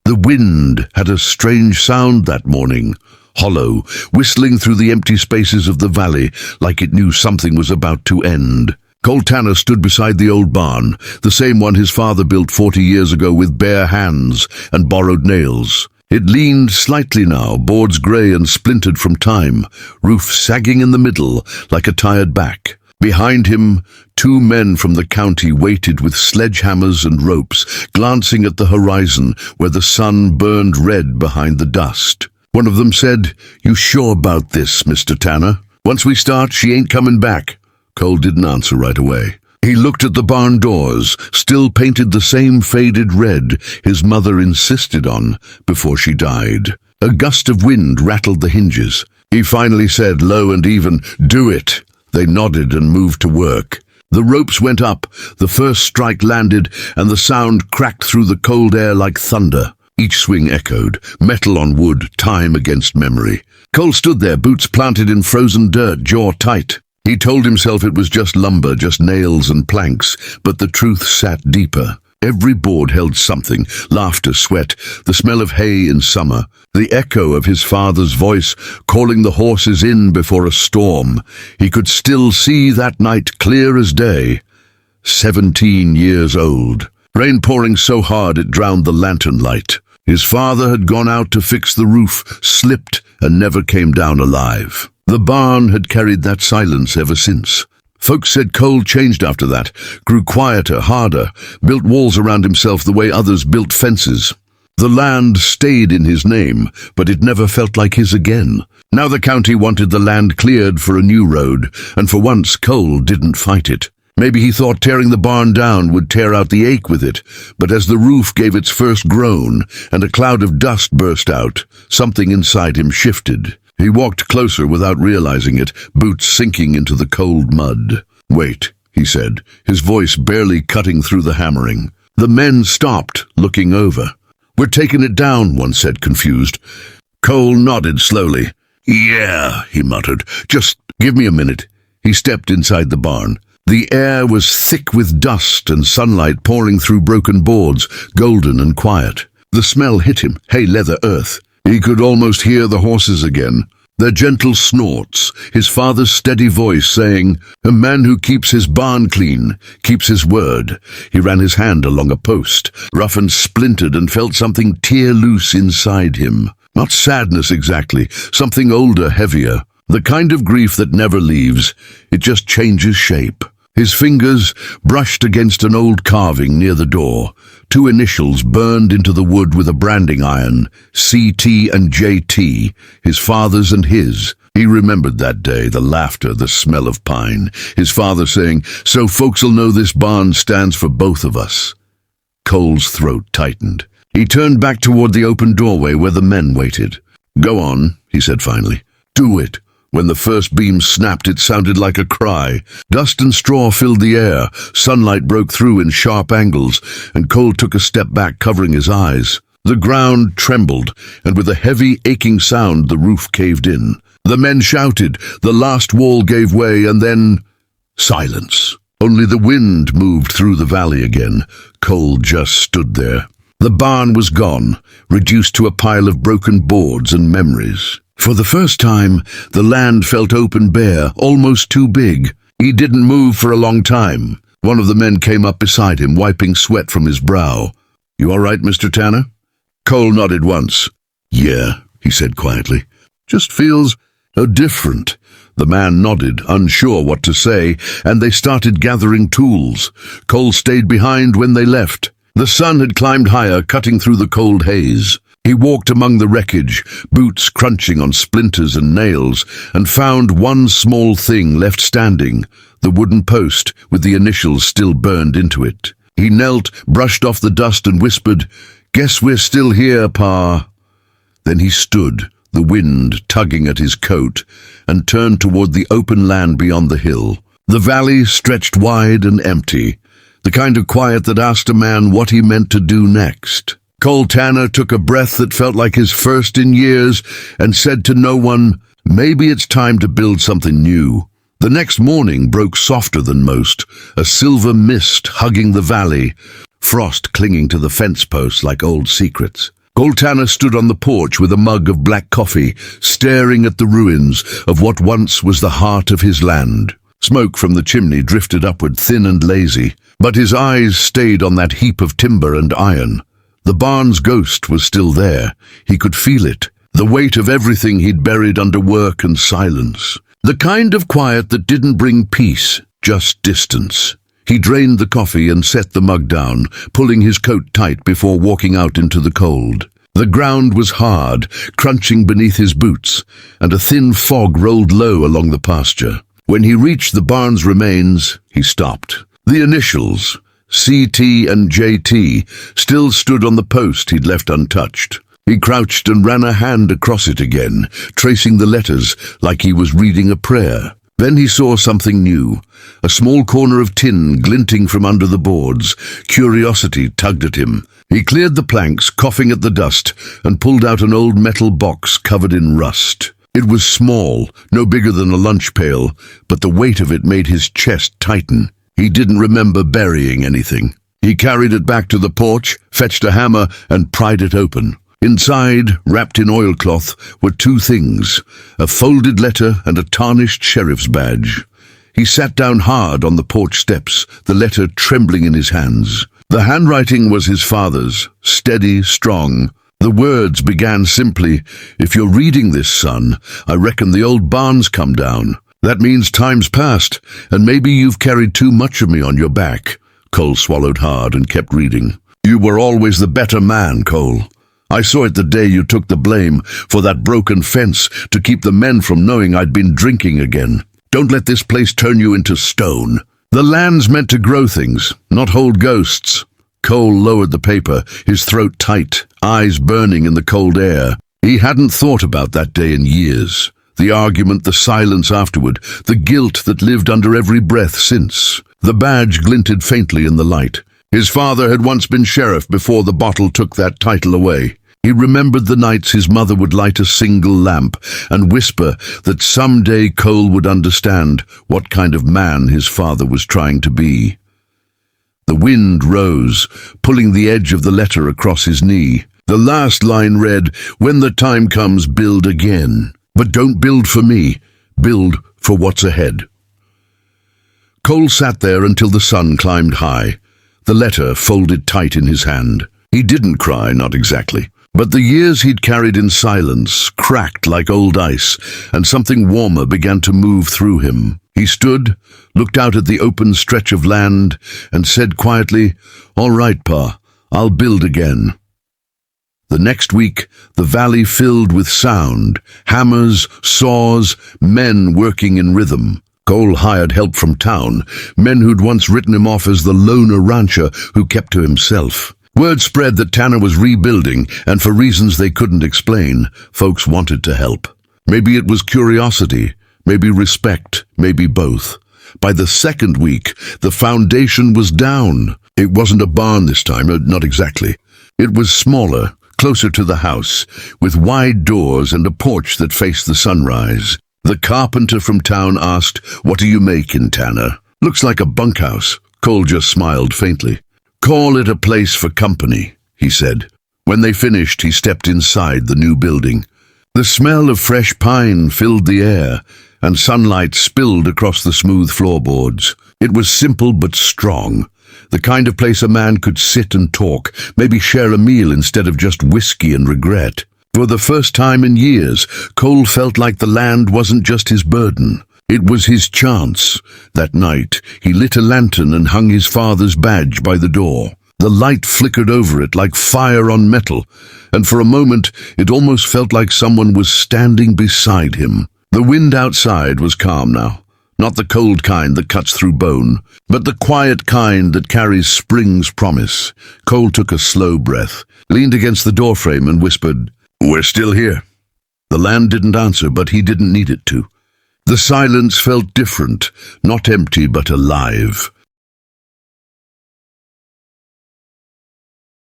The wind had a strange sound that morning, hollow, whistling through the empty spaces of the valley like it knew something was about to end. Cole Tanner stood beside the old barn, the same one his father built 40 years ago with bare hands and borrowed nails. It leaned slightly now, boards grey and splintered from time, roof sagging in the middle like a tired back. Behind him, 2 men from the county waited with sledgehammers and ropes, glancing at the horizon where the sun burned red behind the dust. One of them said, "You sure about this, Mr. Tanner? Once we start, she ain't coming back." Cole didn't answer right away. He looked at the barn doors, still painted the same faded red his mother insisted on before she died. A gust of wind rattled the hinges. He finally said, low and even, "Do it." They nodded and moved to work. The ropes went up, the first strike landed, and the sound cracked through the cold air like thunder. Each swing echoed, metal on wood, time against memory. Cole stood there, boots planted in frozen dirt, jaw tight. He told himself it was just lumber, just nails and planks, but the truth sat deeper. Every board held something, laughter, sweat, the smell of hay in summer, the echo of his father's voice calling the horses in before a storm. He could still see that night clear as day. 17 years old. Rain pouring so hard it drowned the lantern light. His father had gone out to fix the roof, slipped, and never came down alive. The barn had carried that silence ever since. Folks said Cole changed after that, grew quieter, harder, built walls around himself the way others built fences. The land stayed in his name, but it never felt like his again. Now the county wanted the land cleared for a new road, and for once Cole didn't fight it. Maybe he thought tearing the barn down would tear out the ache with it, but as the roof gave its first groan and a cloud of dust burst out, something inside him shifted. He walked closer without realizing it, boots sinking into the cold mud. "Wait," he said, his voice barely cutting through the hammering. The men stopped, looking over. "We're taking it down," one said, confused. Cole nodded slowly. "Yeah," he muttered. "Just give me a minute." He stepped inside the barn. The air was thick with dust and sunlight pouring through broken boards, golden and quiet. The smell hit him, hay, leather, earth. He could almost hear the horses again, their gentle snorts, his father's steady voice saying, "A man who keeps his barn clean, keeps his word." He ran his hand along a post, rough and splintered, and felt something tear loose inside him. Not sadness exactly, something older, heavier. The kind of grief that never leaves, it just changes shape. His fingers brushed against an old carving near the door. 2 initials burned into the wood with a branding iron, CT and JT, his father's and his. He remembered that day, the laughter, the smell of pine. His father saying, "So folks'll know this barn stands for both of us." Cole's throat tightened. He turned back toward the open doorway where the men waited. "Go on," he said finally. "Do it." When the first beam snapped, it sounded like a cry. Dust and straw filled the air, sunlight broke through in sharp angles, and Cole took a step back, covering his eyes. The ground trembled, and with a heavy, aching sound, the roof caved in. The men shouted, the last wall gave way, and then silence. Only the wind moved through the valley again. Cole just stood there. The barn was gone, reduced to a pile of broken boards and memories. For the first time, the land felt open bare, almost too big. He didn't move for a long time. One of the men came up beside him, wiping sweat from his brow. "You all right, Mr. Tanner?" Cole nodded once. "Yeah," he said quietly. "Just feels different." The man nodded, unsure what to say, and they started gathering tools. Cole stayed behind when they left. The sun had climbed higher, cutting through the cold haze. He walked among the wreckage, boots crunching on splinters and nails, and found one small thing left standing, the wooden post with the initials still burned into it. He knelt, brushed off the dust and whispered, "Guess we're still here, Pa." Then he stood, the wind tugging at his coat, and turned toward the open land beyond the hill. The valley stretched wide and empty, the kind of quiet that asked a man what he meant to do next. Cole Tanner took a breath that felt like his first in years and said to no one, "Maybe it's time to build something new." The next morning broke softer than most, a silver mist hugging the valley, frost clinging to the fence posts like old secrets. Cole Tanner stood on the porch with a mug of black coffee, staring at the ruins of what once was the heart of his land. Smoke from the chimney drifted upward, thin and lazy, but his eyes stayed on that heap of timber and iron. The barn's ghost was still there. He could feel it, the weight of everything he'd buried under work and silence. The kind of quiet that didn't bring peace, just distance. He drained the coffee and set the mug down, pulling his coat tight before walking out into the cold. The ground was hard, crunching beneath his boots, and a thin fog rolled low along the pasture. When he reached the barn's remains, he stopped. The initials, CT and JT, still stood on the post he'd left untouched. He crouched and ran a hand across it again, tracing the letters like he was reading a prayer. Then he saw something new, a small corner of tin glinting from under the boards. Curiosity tugged at him. He cleared the planks, coughing at the dust, and pulled out an old metal box covered in rust. It was small, no bigger than a lunch pail, but the weight of it made his chest tighten. He didn't remember burying anything. He carried it back to the porch, fetched a hammer, and pried it open. Inside, wrapped in oilcloth, were two things, a folded letter and a tarnished sheriff's badge. He sat down hard on the porch steps, the letter trembling in his hands. The handwriting was his father's, steady, strong. The words began simply, "If you're reading this, son, I reckon the old barn's come down. That means time's passed, and maybe you've carried too much of me on your back." Cole swallowed hard and kept reading. "You were always the better man, Cole. I saw it the day you took the blame for that broken fence to keep the men from knowing I'd been drinking again. Don't let this place turn you into stone. The land's meant to grow things, not hold ghosts." Cole lowered the paper, his throat tight, eyes burning in the cold air. He hadn't thought about that day in years. The argument, the silence afterward, the guilt that lived under every breath since. The badge glinted faintly in the light. His father had once been sheriff before the bottle took that title away. He remembered the nights his mother would light a single lamp and whisper that someday Cole would understand what kind of man his father was trying to be. The wind rose, pulling the edge of the letter across his knee. The last line read, "When the time comes, build again. But don't build for me. Build for what's ahead." Cole sat there until the sun climbed high, the letter folded tight in his hand. He didn't cry, not exactly. But the years he'd carried in silence cracked like old ice, and something warmer began to move through him. He stood, looked out at the open stretch of land, and said quietly, "All right, Pa, I'll build again." The next week, the valley filled with sound, hammers, saws, men working in rhythm. Cole hired help from town, men who'd once written him off as the loner rancher who kept to himself. Word spread that Tanner was rebuilding, and for reasons they couldn't explain, folks wanted to help. Maybe it was curiosity, maybe respect, maybe both. By the second week, the foundation was down. It wasn't a barn this time, not exactly. It was smaller, closer to the house, with wide doors and a porch that faced the sunrise. The carpenter from town asked, "What do you make in Tanner?" "Looks like a bunkhouse." Cole just smiled faintly. "Call it a place for company," he said. When they finished, he stepped inside the new building. The smell of fresh pine filled the air, and sunlight spilled across the smooth floorboards. It was simple but strong, the kind of place a man could sit and talk, maybe share a meal instead of just whiskey and regret. For the first time in years, Cole felt like the land wasn't just his burden. It was his chance. That night, he lit a lantern and hung his father's badge by the door. The light flickered over it like fire on metal, and for a moment it almost felt like someone was standing beside him. The wind outside was calm now, not the cold kind that cuts through bone, but the quiet kind that carries spring's promise. Cole took a slow breath, leaned against the doorframe and whispered, "We're still here." The land didn't answer, but he didn't need it to. The silence felt different, not empty but alive.